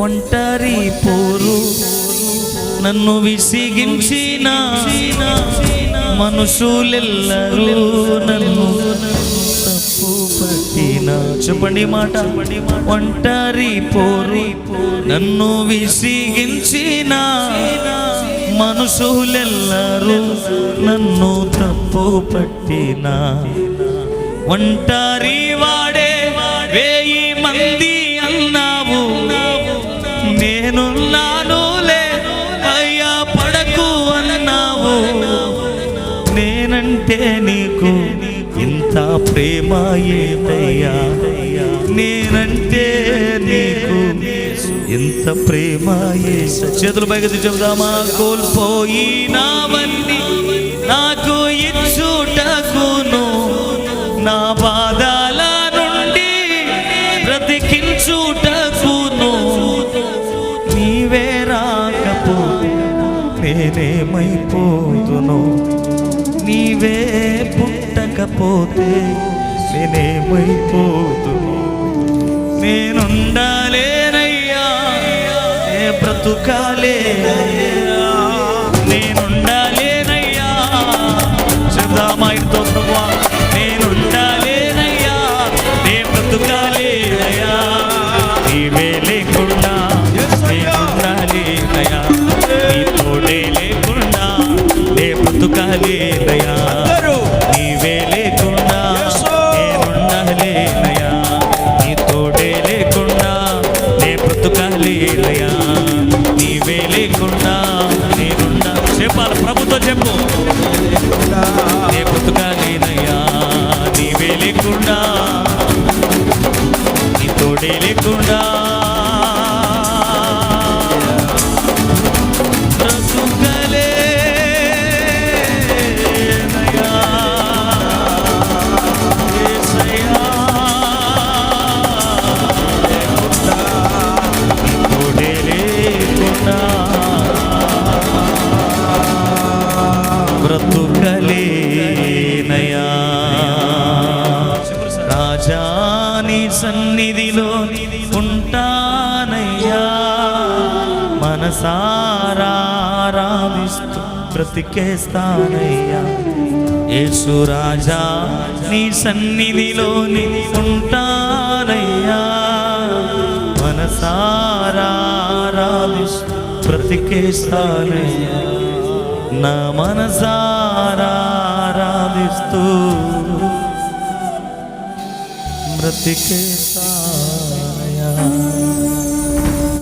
ఒంటరి పోరు నన్ను విసిగించిన మనుషులెల్లరూ నన్ను తప్పు పట్టిన. చెప్పండి మాట. ఒంటరి పోరు నన్ను విసిగించిన మనుషులెల్లరూ నన్ను తప్పు పట్టిన. ఒంటరి వాడే 1000 మంది అన్నావు, నేనున్నానులే అయ్యా పడకు అన్నావు. నేనంటే నీకు ఇంత ప్రేమ ఏదయ్యా, నేనంటే నీకు ఇంత ప్రేమ యేసు. చేతులు పైకి చెబుదామా. కోల్పోయినవన్నీ నాకు ఇచ్చుటకును, నా బాధల నుండి బ్రతికించుటకును, నీవే రాకపోతే నేనేమైపోదును, నీవే పుట్టకపోతే నేనేమైపోదును. నేనుండాలేనయ్యా నే బ్రతుకాలేనయ్యా, నేనుండాలేనయ్యా. చెబుదామాయితో ప్రభువా. నేనుండాలేనయ్యా నే బ్రతుకాలేనయ్యా, నీవే లేకుండా నేనుండాలేనయ్యా, నీ తోడే లేకుండా నే బ్రతుకాలేనయ్యా, నీవే లేకుండా నేనుండాలేనయ్యా, నీ తోడే లేకుండా నే బ్రతుకాలేనయ్యా, నీవే లేకుండా నేనుండా. చెప్పాలి ప్రభుతో చెప్పు. నే బ్రతుకాలేనయ్యా, నీవే లేకుండా నీ తోడే లేకుండా బ్రతుకలేనయ్యా. యేసయ్యా నీ తోడే లేకుండా బ్రతుకలేనయ్యా. రాజా నీ సన్నిధిలో ఉంటానయ్యా, మనసారా ఆరాధిస్తూ బ్రతికేస్తానయ్యా. యేసు రాజా నీ సన్నిధిలో ఉంటానయ్యా, మనసారా ఆరాధిస్తూ బ్రతికేస్తానయ్యా, నా మనసారా ఆరాధిస్తూ బ్రతికేస్తానయ్యా.